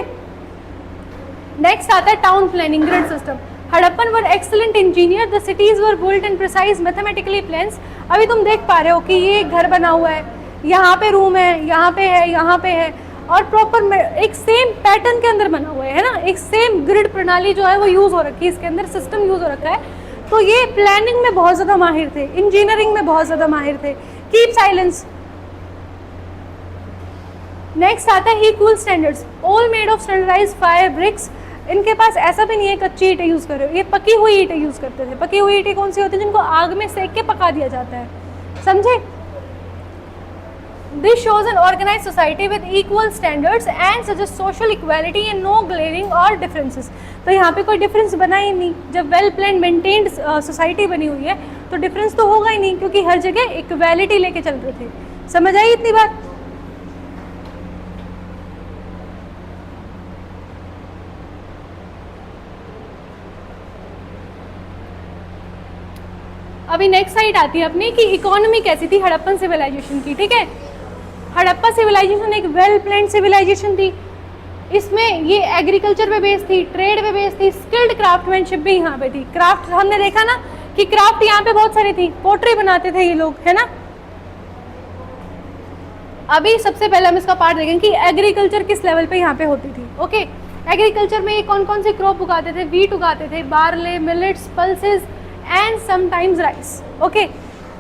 नेक्स्ट आता है town planning grid system. Harappan were excellent engineer, the cities were built in precise mathematically plans. अभी तुम देख पा रहे हो कि ये घर बना हुआ है, यहाँ पे रूम है, यहाँ पे है, यहाँ पे है, और प्रॉपर एक सेम पैटर्न के अंदर बना हुआ है ना, एक सेम ग्रिड प्रणाली जो है वो यूज़ हो रखी है, इसके अंदर सिस्टम यूज़ हो रखा है। तो ये प्लानिंग में बहुत ज़्यादा माहिर थे, इंजीनियरिंग में बहुत ज़्यादा माहिर थे। Keep silence. नेक्स्ट आता है equal standards, all made of standardised fire bricks. इनके पास ऐसा भी नहीं है कच्ची ईंटें यूज़ कर रहे हो, ये पकी हुई ईंटें यूज़ करते थे। पकी हुई ईंटें कौन सी होती है? जिनको आग में सेक के पका दिया जाता है, समझे। This shows an organized society with equal standards and suggests social equality and no glaring or differences. तो यहाँ पे कोई डिफरेंस बना ही नहीं। जब वेल प्लान मेंटेन्ड सोसाइटी बनी हुई है तो डिफरेंस तो होगा ही नहीं, क्योंकि हर जगह इक्वालिटी लेके चल रहे थे। समझ आई इतनी बात? अभी नेक्स्ट साइड आती है अपनी कि इकोनॉमी कैसी थी हड़प्पन सिविलाइजेशन की, ठीक है। हड़प्पा सिविलाइजेशन एक वेल प्लान्ड सिविलाइजेशन थी। इसमें ये एग्रीकल्चर पे बेस्ड थी, ट्रेड पे बेस्ड थी, स्किल्ड क्राफ्टमैनशिप भी यहाँ पे थी। क्राफ्ट हमने देखा ना कि क्राफ्ट यहाँ पे बहुत सारी थी, पोट्री बनाते थे ये लोग, है ना। अभी सबसे पहले हम इसका पार्ट देखेंगे कि एग्रीकल्चर किस लेवल पे यहाँ पे होती थी, ओके। एग्रीकल्चर में ये कौन कौन से क्रॉप उगाते थे? वीट उगाते थे, barley, millets, pulses and sometimes rice, okay.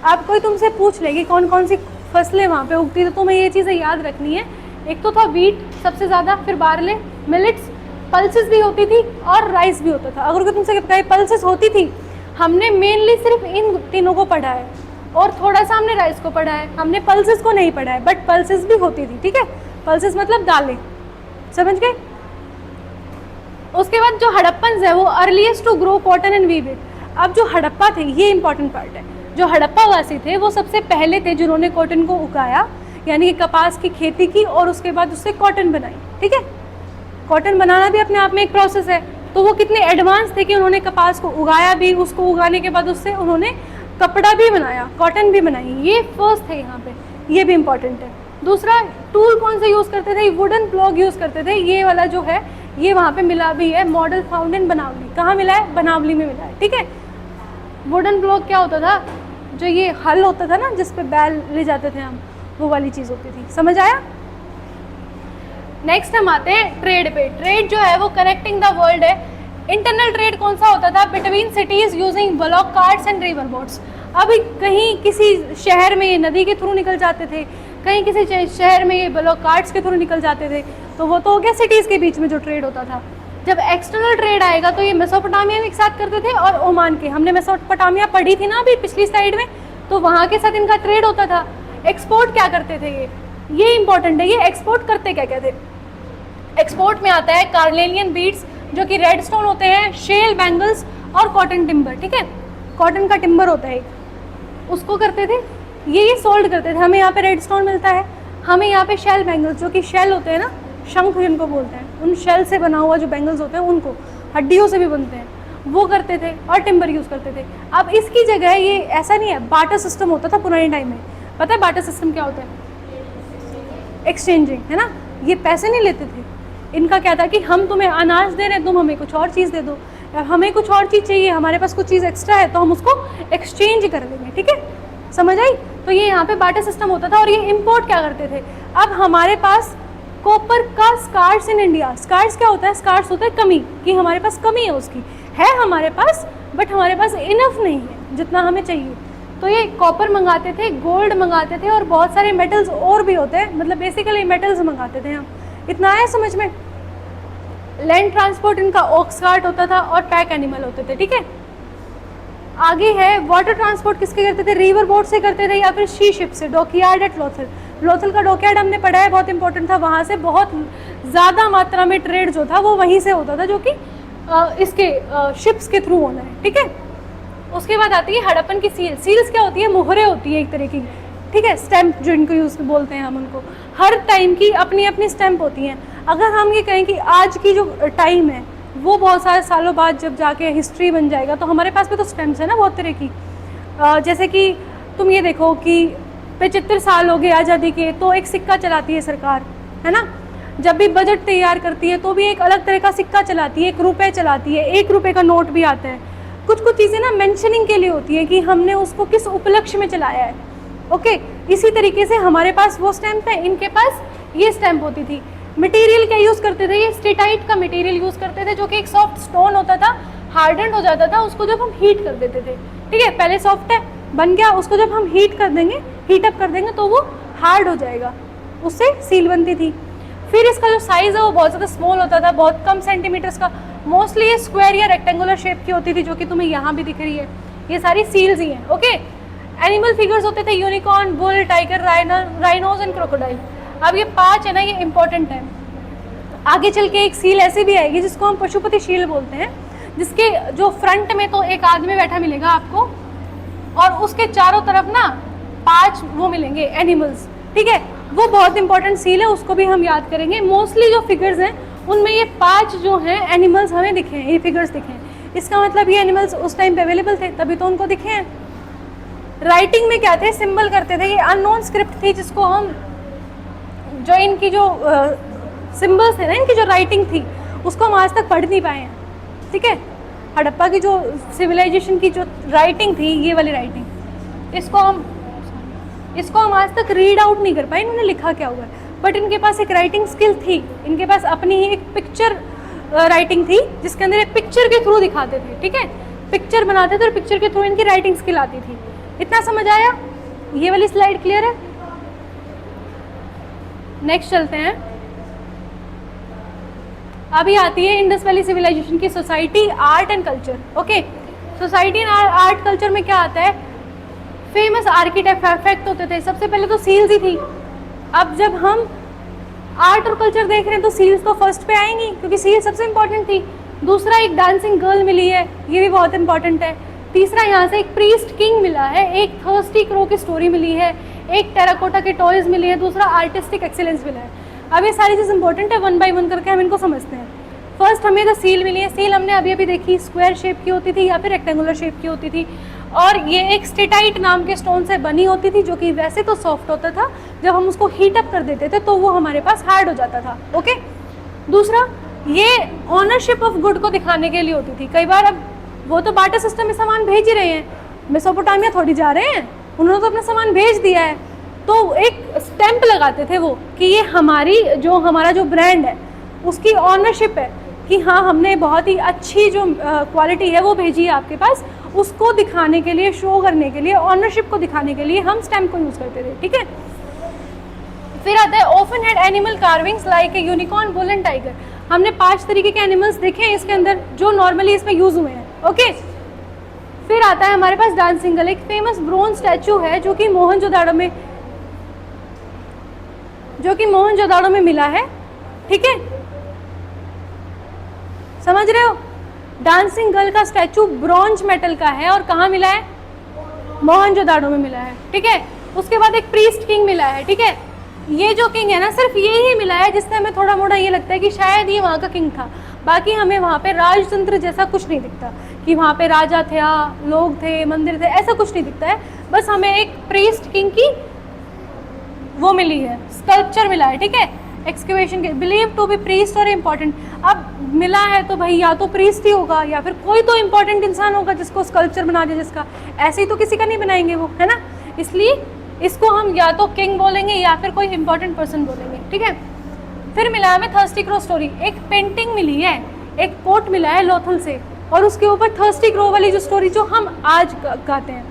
अब कोई तुमसे पूछ ले कि कौन कौन सी फसलें वहाँ पे उगती, तो तुम्हें ये चीज़ें याद रखनी है। एक तो था वीट सबसे ज़्यादा, फिर बार्ले, मिलेट्स, पल्सेस भी होती थी और राइस भी होता था। अगर कोई तुमसे कहे पल्सेस होती थी, हमने मेनली सिर्फ इन तीनों को पढ़ा है। और थोड़ा सा हमने राइस को पढ़ा है, हमने पल्सेस को नहीं पढ़ा है, बट पल्सेस भी होती थी, ठीक है, पल्सेस मतलब दालें, समझ गए। उसके बाद जो हड़प्पन है वो earliest to grow cotton and weave it. अब जो हड़प्पा थे, ये इंपॉर्टेंट पार्ट है, जो हड़प्पा वासी थे वो सबसे पहले थे जिन्होंने कॉटन को उगाया, यानी कि कपास की खेती की और उसके बाद उससे कॉटन बनाई, ठीक है। कॉटन बनाना भी अपने आप में एक प्रोसेस है, तो वो कितने एडवांस थे कि उन्होंने कपास को उगाया भी, उसको उगाने के बाद उससे उन्होंने कपड़ा भी बनाया, कॉटन भी बनाई, ये फर्स्ट है यहाँ पे, ये भी इंपॉर्टेंट है। दूसरा टूल कौन सा यूज़ करते थे, वुडन प्लॉग यूज़ करते थे, ये वाला जो है ये वहाँ पे मिला भी है, मॉडल फाउंड इन बनावली। कहाँ मिला है? बनावली में मिला है, ठीक है। वुडन प्लॉग क्या होता था, जो ये हल होता था ना जिस पे बैल ले जाते थे हम, वो वाली चीज़ होती थी, समझ आया। नेक्स्ट हम आते हैं ट्रेड पे। ट्रेड जो है वो कनेक्टिंग द वर्ल्ड है। इंटरनल ट्रेड कौन सा होता था? Between cities using block carts and river boats. अभी कहीं किसी शहर में ये नदी के थ्रू निकल जाते थे, कहीं किसी शहर में ये ब्लॉक कार्ट्स के थ्रू निकल जाते थे, तो वो तो हो गया सिटीज़ के बीच में जो ट्रेड होता था। जब एक्सटर्नल ट्रेड आएगा तो ये मेसोपोटामिया के साथ करते थे और ओमान के, हमने मेसोपोटामिया पढ़ी थी ना अभी पिछली स्लाइड में, तो वहाँ के साथ इनका ट्रेड होता था। एक्सपोर्ट क्या करते थे ये इंपॉर्टेंट है, ये एक्सपोर्ट करते क्या क्या थे। एक्सपोर्ट में आता है कार्नेलियन बीड्स जो कि रेड स्टोन होते हैं, शेल बैंगल्स और कॉटन टिम्बर, ठीक है, कॉटन का टिम्बर होता है, उसको करते थे, ये सोल्ड करते थे। हमें यहाँ पे रेड स्टोन मिलता है, हमें यहाँ पे शेल बैंगल्स, जो कि शेल होते हैं ना, शंख जिनको बोलते हैं, उन शेल से बना हुआ जो बैंगल्स होते हैं उनको, हड्डियों से भी बनते हैं, वो करते थे और टिम्बर यूज़ करते थे। अब इसकी जगह ये ऐसा नहीं है, बाटर सिस्टम होता था पुराने टाइम में। पता है बाटर सिस्टम क्या होता है? एक्सचेंजिंग, है ना। ये पैसे नहीं लेते थे, इनका क्या था कि हम तुम्हें अनाज दे रहे हैं, तुम हमें कुछ और चीज़ दे दो, या हमें कुछ और चीज़ चाहिए, हमारे पास कुछ चीज़ एक्स्ट्रा है तो हम उसको एक्सचेंज कर लेंगे, ठीक है, समझ आई। तो ये यहाँ पे बाटर सिस्टम होता था। और ये इंपोर्ट क्या करते थे, अब हमारे पास कॉपर का स्कार्स इन इंडिया। स्कार्स क्या होता है? स्कार्स होता है कमी, कि हमारे पास कमी है, उसकी है हमारे पास, बट हमारे पास इनफ नहीं है जितना हमें चाहिए। तो ये कॉपर मंगाते थे, गोल्ड मंगाते थे और बहुत सारे मेटल्स और भी होते हैं, मतलब बेसिकली मेटल्स मंगाते थे हम। इतना आया समझ में। लैंड ट्रांसपोर्ट इनका ऑक्स कार्ट होता था और पैक एनिमल होते थे, ठीक है। आगे है वाटर ट्रांसपोर्ट किसके करते थे? रिवर बोट से करते थे या फिर शी शिप से। डॉकयार्ड एट लोथल, लोथल का डॉकयार्ड हमने पढ़ा है, बहुत इंपॉर्टेंट था, वहाँ से बहुत ज़्यादा मात्रा में ट्रेड जो था वो वहीं से होता था, जो कि इसके शिप्स के थ्रू होना है, ठीक है। उसके बाद आती है हड़प्पन की सील। सील्स क्या होती है? मुहरें होती है एक तरह की, ठीक है, स्टैंप जो इनको यूज़ बोलते हैं हम उनको। हर टाइम की अपनी अपनी स्टैंप होती हैं। अगर हम ये कहें कि आज की जो टाइम है वो बहुत सारे सालों बाद जब जाके हिस्ट्री बन जाएगा, तो हमारे पास भी तो स्टैम्प्स है ना बहुत तरह की। जैसे कि तुम ये देखो कि 75 साल हो गए आज़ादी के, तो एक सिक्का चलाती है सरकार, है ना। जब भी बजट तैयार करती है तो भी एक अलग तरह का सिक्का चलाती है, 1 रुपये चलाती है, 1 रुपये का नोट भी आता है। कुछ कुछ चीज़ें ना मेंशनिंग के लिए होती है कि हमने उसको किस उपलक्ष्य में चलाया है, ओके। इसी तरीके से हमारे पास वो स्टैम्प है, इनके पास ये स्टैम्प होती थी। मटेरियल क्या यूज़ करते थे? ये स्टेटाइट का मटेरियल यूज़ करते थे, जो कि एक सॉफ्ट स्टोन होता था, हार्डन हो जाता था, उसको जब हम हीट कर देते थे, ठीक है, पहले सॉफ्ट है बन गया, उसको जब हम हीट कर देंगे, हीट अप कर देंगे तो वो हार्ड हो जाएगा, उससे सील बनती थी। फिर इसका जो साइज़ है वो बहुत ज़्यादा स्मॉल होता था, बहुत कम सेंटीमीटर्स का, मोस्टली ये स्क्वायर या रेक्टेंगुलर शेप की होती थी, जो कि तुम्हें यहाँ भी दिख रही है, ये सारी सील्स ही हैं, ओके। एनिमल फिगर्स होते थे, unicorn, bull, tiger, rhinos and crocodile. अब ये 5 है ना, ये इंपॉर्टेंट है। आगे चल के एक सील ऐसी भी आएगी जिसको हम पशुपति शील बोलते हैं, जिसके जो फ्रंट में तो एक आदमी बैठा मिलेगा आपको, और उसके चारों तरफ ना 5 वो मिलेंगे एनिमल्स, ठीक है। वो बहुत इंपॉर्टेंट सील है, उसको भी हम याद करेंगे। मोस्टली जो फिगर्स हैं उनमें ये 5 जो हैं एनिमल्स हमें दिखे हैं, ये फिगर्स दिखे हैं। इसका मतलब ये एनिमल्स उस टाइम पे अवेलेबल थे, तभी तो उनको दिखे हैं। राइटिंग में क्या थे? सिंबल करते थे। ये अननोन स्क्रिप्ट थी जिसको हम, जो इनकी जो सिंबल्स थे ना, इनकी जो राइटिंग थी उसको हम आज तक पढ़ नहीं पाए हैं, ठीक है। हड़प्पा की जो सिविलाइजेशन की जो राइटिंग थी, ये वाली राइटिंग, इसको हम आज तक रीड आउट नहीं कर पाए, इन्होंने लिखा क्या हुआ है, बट इनके पास एक राइटिंग स्किल थी, इनके पास अपनी ही एक पिक्चर राइटिंग थी, जिसके अंदर एक पिक्चर के थ्रू दिखाते थे, ठीक है, पिक्चर बनाते थे और पिक्चर के थ्रू इनकी राइटिंग स्किल आती थी। इतना समझ आया? ये वाली स्लाइड क्लियर है? नेक्स्ट चलते हैं। अभी आती है इंडस वैली सिविलाइजेशन की society, art and culture, okay. Society and art culture में क्या आता है? फेमस आर्किटेक्ट होते थे, सबसे पहले तो सील्स ही थी। अब जब हम आर्ट और कल्चर देख रहे हैं तो सील्स तो फर्स्ट पे आएंगी क्योंकि सील्स सबसे इंपॉर्टेंट थी। दूसरा एक डांसिंग गर्ल मिली है, ये भी बहुत इंपॉर्टेंट है। तीसरा यहाँ से एक प्रीस्ट किंग मिला है, एक थर्स्टी क्रो की स्टोरी मिली है, एक टेराकोटा के टॉयज मिले हैं, दूसरा आर्टिस्टिक एक्सीलेंस मिला है। अब ये सारी चीज़ इंपॉर्टेंट है, वन बाय वन करके हम इनको समझते हैं। फर्स्ट हमें तो सील मिली है। सील हमने अभी अभी देखी, स्क्वायर शेप की होती थी या फिर रेक्टेंगुलर शेप की होती थी, और ये एक स्टेटाइट नाम के स्टोन से बनी होती थी, जो कि वैसे तो सॉफ्ट होता था, जब हम उसको हीट अप कर देते थे तो वो हमारे पास हार्ड हो जाता था। ओके, दूसरा ये ऑनरशिप ऑफ गुड को दिखाने के लिए होती थी। कई बार अब वो तो बार्टर सिस्टम में सामान भेज ही रहे हैं, मेसोपोटामिया थोड़ी जा रहे हैं, उन्होंने तो अपना सामान भेज दिया है, तो एक स्टैंप लगाते थे वो कि ये हमारा जो ब्रांड है उसकी ऑनरशिप है, कि हाँ हमने बहुत ही अच्छी जो क्वालिटी है वो भेजी है आपके पास, उसको दिखाने के लिए, शो करने के लिए, ऑनरशिप को दिखाने के लिए हम स्टैम्प को यूज़ करते थे। ठीक है, फिर आता है open head animal carvings like a unicorn, bull and tiger. हमने 5 तरीके के एनिमल्स देखे हैं इसके अंदर जो नॉर्मली इसमें यूज हुए हैं। ओके, फिर आता है हमारे पास डांसिंग गर्ल, एक फेमस ब्रोंज स्टैचू है जो कि मोहनजोदाड़ो में मिला है। ठीक है, समझ रहे हो, डांसिंग गर्ल का स्टैचू ब्रॉन्ज मेटल का है और कहाँ मिला है, मोहनजोदाड़ो में मिला है। ठीक है, उसके बाद एक प्रीस्ट किंग मिला है। ठीक है, ये जो किंग है ना, सिर्फ ये ही मिला है जिससे हमें थोड़ा मोड़ा ये लगता है कि शायद ये वहाँ का किंग था, बाकी हमें वहाँ पे राजतंत्र जैसा कुछ नहीं दिखता कि वहाँ पे राजा थे, लोग थे, मंदिर थे, ऐसा कुछ नहीं दिखता है। बस हमें एक प्रीस्ट किंग की वो मिली है, स्कल्पचर मिला है। ठीक है, एक्सकेवेशन के बिलीव टू बी प्रीस्ट और इम्पॉर्टेंट। अब मिला है तो भाई या तो प्रीस्ट ही होगा या फिर कोई तो इम्पॉर्टेंट इंसान होगा जिसको स्कल्पचर बना दिया, जिसका ऐसे ही तो किसी का नहीं बनाएंगे वो, है ना, इसलिए इसको हम या तो किंग बोलेंगे या फिर कोई इंपॉर्टेंट पर्सन बोलेंगे। ठीक है, फिर मिला हमें थर्स्टी क्रो स्टोरी, एक पेंटिंग मिली है, एक कोट मिला है लोथल से, और उसके ऊपर थर्स्टी क्रो वाली जो स्टोरी जो हम आज गाते हैं।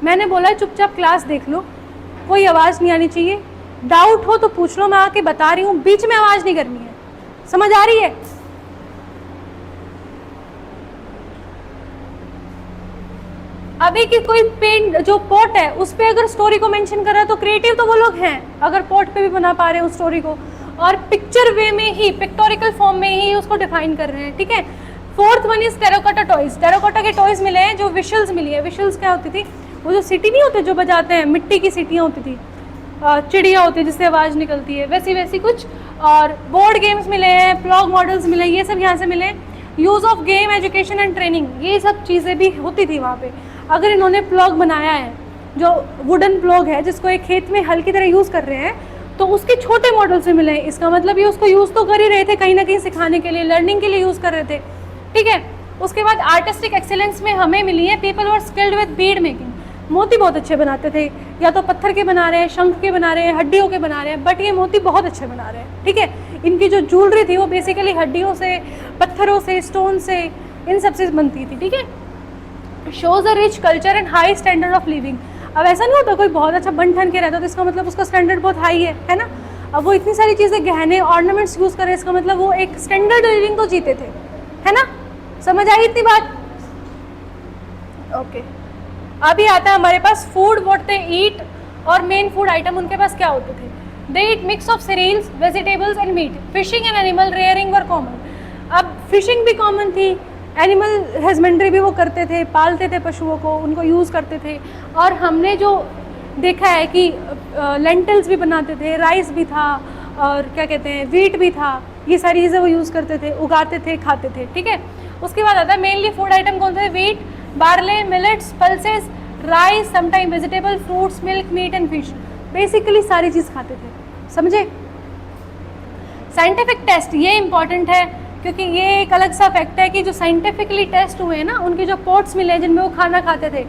मैंने बोला चुपचाप क्लास देख लो, कोई आवाज़ नहीं आनी चाहिए, डाउट हो तो पूछ लो, मैं आके बता रही हूँ, बीच में आवाज़ नहीं करनी है, समझ आ रही है। अभी की कोई पेंट जो पॉट है उस पे अगर स्टोरी को मेंशन कर रहा है तो क्रिएटिव तो वो लोग हैं, अगर पॉट पे भी बना पा रहे हैं उस स्टोरी को, और पिक्चर वे में ही, पिक्टोरिकल फॉर्म में ही उसको डिफाइन कर रहे हैं। ठीक है, fourth one is terracotta toys. Terracotta के टॉयज मिले हैं, जो विशल्स मिली है। विशल्स क्या होती थी, वो जो सीटी नहीं होते जो बजाते हैं, मिट्टी की सीटियाँ होती थी, चिड़िया होती है जिससे आवाज़ निकलती है, वैसी कुछ। और बोर्ड गेम्स मिले हैं, प्लॉग मॉडल्स मिले, ये सब यहाँ से मिले। Use of game, education and training, ये सब चीज़ें भी होती थी वहाँ पे। अगर इन्होंने प्लॉग बनाया है, जो वुडन प्लॉग है जिसको एक खेत में हल की तरह यूज़ कर रहे हैं, तो उसके छोटे मॉडल से मिले हैं, इसका मतलब ये उसको यूज़ तो कर ही रहे थे, कहीं ना कहीं सिखाने के लिए, लर्निंग के लिए यूज़ कर रहे थे। ठीक है, उसके बाद आर्टिस्टिक एक्सेलेंस में हमें मिली है, people were skilled with bead making. मोती बहुत अच्छे बनाते थे, या तो पत्थर के बना रहे हैं, शंख के बना रहे हैं, हड्डियों के बना रहे हैं, बट ये मोती बहुत अच्छे बना रहे हैं। ठीक है, इनकी जो ज्वेलरी थी वो बेसिकली हड्डियों से, पत्थरों से, स्टोन से, इन सब से बनती थी। ठीक है, shows a rich culture and high standard of living. अब ऐसा नहीं होता कोई बहुत अच्छा बन ठन के रहता तो इसका मतलब उसका स्टैंडर्ड बहुत हाई है ना। अब वो इतनी सारी चीज़ें, गहने, ऑर्नामेंट्स यूज़ कर रहे हैं, इसका मतलब वो एक स्टैंडर्ड लिविंग तो जीते थे, है ना। समझ आई इतनी बात? ओके, अभी आता है हमारे पास फूड, व्हाट दे ईट, और मेन फूड आइटम उनके पास क्या होते थे। They eat mix of cereals, vegetables and meat. Fishing and animal rearing were common. अब फिशिंग भी कॉमन थी, एनिमल हस्बेंड्री भी वो करते थे, पालते थे पशुओं को, उनको यूज़ करते थे। और हमने जो देखा है कि लेंटल्स भी बनाते थे, राइस भी था, और क्या कहते हैं, वीट भी था, ये सारी चीज़ें वो यूज़ करते थे, उगाते थे, खाते थे। ठीक है, उसके बाद आता है मेनली फूड आइटम कौन थे, wheat, barley, millets, pulses, rice, sometime vegetable, fruits, milk, meat and fish. Basically सारी चीज़ खाते थे, समझे। साइंटिफिक टेस्ट, ये इंपॉर्टेंट है क्योंकि ये एक अलग सा फैक्ट है कि जो साइंटिफिकली टेस्ट हुए हैं ना, उनके जो पॉट्स मिले हैं जिनमें वो खाना खाते थे,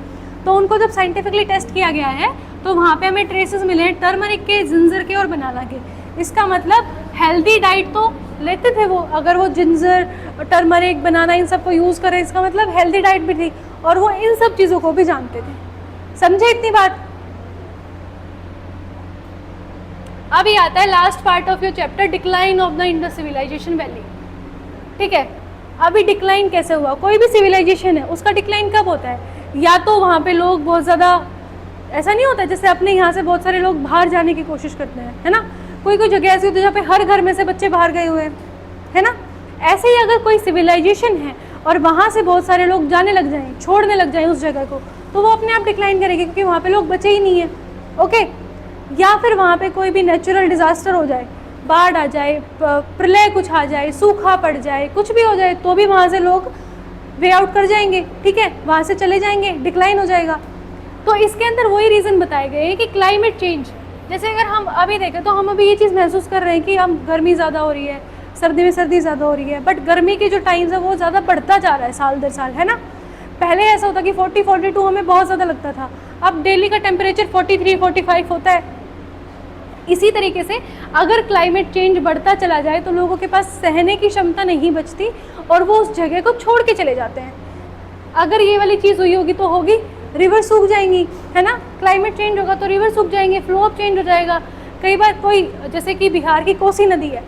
तो उनको जब साइंटिफिकली टेस्ट किया गया है तो वहाँ पे हमें ट्रेसेस मिले हैं टर्मरिक के, जिंजर के और बनाना के। इसका मतलब हेल्दी डाइट तो लेते थे वो, अगर वो जिंजर, टर्मरिक, बनाना इन सब को यूज़ करें, इसका मतलब हेल्दी डाइट भी थी, और वो इन सब चीज़ों को भी जानते थे। समझे इतनी बात? अभी आता है last part of your chapter, decline of the Indus civilisation valley. ठीक है, अभी डिक्लाइन कैसे हुआ, कोई भी सिविलाइजेशन है उसका डिक्लाइन कब होता है, या तो वहाँ पे लोग बहुत ज़्यादा, ऐसा नहीं होता जैसे अपने यहाँ से बहुत सारे लोग बाहर जाने की कोशिश करते हैं, है ना, कोई कोई जगह ऐसी होती है जहाँ पे हर घर में से बच्चे बाहर गए हुए हैं, है ना। ऐसे ही अगर कोई सिविलाइजेशन है और वहाँ से बहुत सारे लोग जाने लग जाएं, छोड़ने लग जाएं उस जगह को, तो वो अपने आप डिक्लाइन करेगी क्योंकि वहाँ पे लोग बचे ही नहीं है। ओके, या फिर वहाँ पे कोई भी नेचुरल डिज़ास्टर हो जाए, बाढ़ आ जाए, प्रलय कुछ आ जाए, सूखा पड़ जाए, कुछ भी हो जाए, तो भी वहाँ से लोग वे आउट कर जाएंगे, ठीक है, वहाँ से चले जाएंगे, डिक्लाइन हो जाएगा। तो इसके अंदर वही रीज़न बताए गए हैं कि क्लाइमेट चेंज, जैसे अगर हम अभी देखें तो हम अभी ये चीज़ महसूस कर रहे हैं कि हम गर्मी ज़्यादा हो रही है, सर्दी में सर्दी ज़्यादा हो रही है, बट गर्मी के जो टाइम्स है वो ज़्यादा बढ़ता जा रहा है साल दर साल, है ना। पहले ऐसा होता कि 40-42 हमें बहुत ज़्यादा लगता था, अब डेली का टेम्परेचर 43-45 होता है। इसी तरीके से अगर क्लाइमेट चेंज बढ़ता चला जाए तो लोगों के पास सहने की क्षमता नहीं बचती और वो उस जगह को छोड़ के चले जाते हैं। अगर ये वाली चीज़ हुई होगी तो होगी, रिवर सूख जाएंगी, है ना, क्लाइमेट चेंज होगा तो रिवर सूख जाएंगे, फ्लो ऑफ चेंज हो जाएगा। कई बार कोई, जैसे कि बिहार की कोसी नदी है,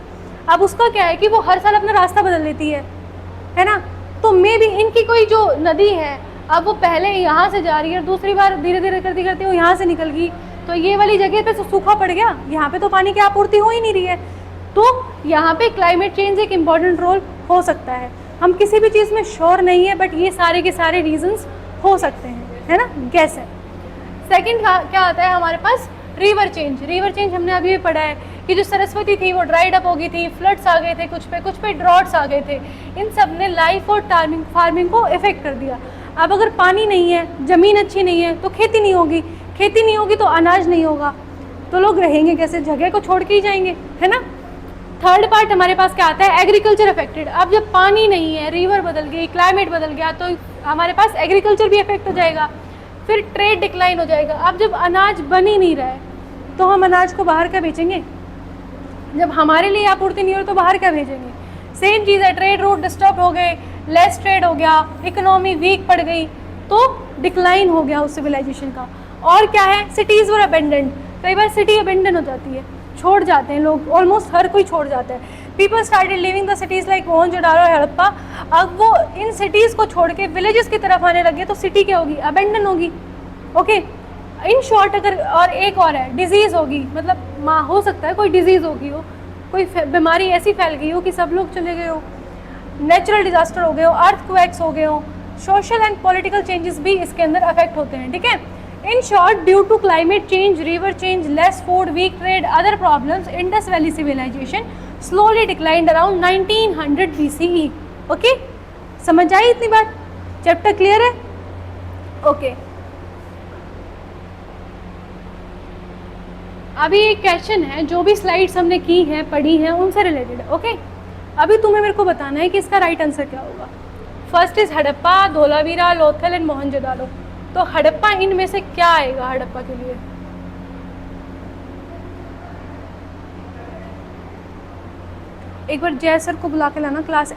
अब उसका क्या है कि वो हर साल अपना रास्ता बदल लेती है ना, तो मे भी इनकी कोई जो नदी है अब वो पहले यहाँ से जा रही है, दूसरी बार धीरे धीरे करते करते वो यहाँ से निकल गई, तो ये वाली जगह पे तो सूखा पड़ गया, यहाँ पे तो पानी की आपूर्ति हो ही नहीं रही है। तो यहाँ पे क्लाइमेट चेंज एक इम्पॉर्टेंट रोल हो सकता है। हम किसी भी चीज़ में श्योर नहीं है, बट ये सारे के सारे रीजंस हो सकते हैं, है ना, गैस है। सेकंड क्या आता है हमारे पास, रिवर चेंज। रिवर चेंज हमने अभी भी पढ़ा है कि जो सरस्वती थी वो ड्राइड अप हो गई थी, फ्लड्स आ गए थे, कुछ पे ड्रॉट्स आ गए थे, इन सब ने लाइफ और फार्मिंग को इफेक्ट कर दिया। अब अगर पानी नहीं है, ज़मीन अच्छी नहीं है तो खेती नहीं होगी, खेती नहीं होगी तो अनाज नहीं होगा, तो लोग रहेंगे कैसे, जगह को छोड़ के ही जाएंगे, है ना। थर्ड पार्ट हमारे पास क्या आता है, एग्रीकल्चर अफेक्टेड। अब जब पानी नहीं है, रिवर बदल गई, क्लाइमेट बदल गया, तो हमारे पास एग्रीकल्चर भी अफेक्ट हो जाएगा, फिर ट्रेड डिक्लाइन हो जाएगा। अब जब अनाज बन ही नहीं रहा है तो हम अनाज को बाहर क्या बेचेंगे, जब हमारे लिए आपूर्ति नहीं हो तो बाहर क्या भेजेंगे। सेम चीज़ है, ट्रेड रूट डिस्टर्ब हो गए, लेस ट्रेड हो गया, इकोनॉमी वीक पड़ गई, तो डिक्लाइन हो गया उस सिविलाइजेशन का। और क्या है, सिटीज़ वर अबेंडेंड। कई बार सिटी अबेंडन हो जाती है, छोड़ जाते हैं लोग, ऑलमोस्ट हर कोई छोड़ जाता है। People started living the cities like Mohenjodaro, Harappa. अब वो इन सिटीज़ को छोड़ के विलेजेस की तरफ आने लगे तो सिटी क्या होगी, अबेंडन होगी। ओके, इन शॉर्ट अगर, और एक और है, डिजीज़ होगी, मतलब हो सकता है कोई डिजीज़ होगी हो, कोई बीमारी ऐसी फैल गई हो कि सब लोग चले गए हो, नेचुरल डिजास्टर हो गए हो, अर्थक्वेक्स हो गए हो, सोशल एंड पॉलिटिकल चेंजेस भी इसके अंदर अफेक्ट होते हैं, ठीक है। In short, due to climate change, river change, less food, weak trade, other problems, Indus valley civilisation slowly declined around 1900 BCE। Okay, समझ आई इतनी बात, चैप्टर क्लियर है। ओके, अभी एक क्वेश्चन है, जो भी स्लाइड्स हमने की हैं, पढ़ी हैं, उनसे रिलेटेड है। ओके, अभी तुम्हें मेरे को बताना है कि इसका राइट आंसर क्या होगा। First is Harappa, Dholavira, Lothal and Mohenjodaro. तो हड़प्पा इनमें से क्या आएगा हड़प्पा के लिए, एक बार जय सर को बुला के लाना क्लास।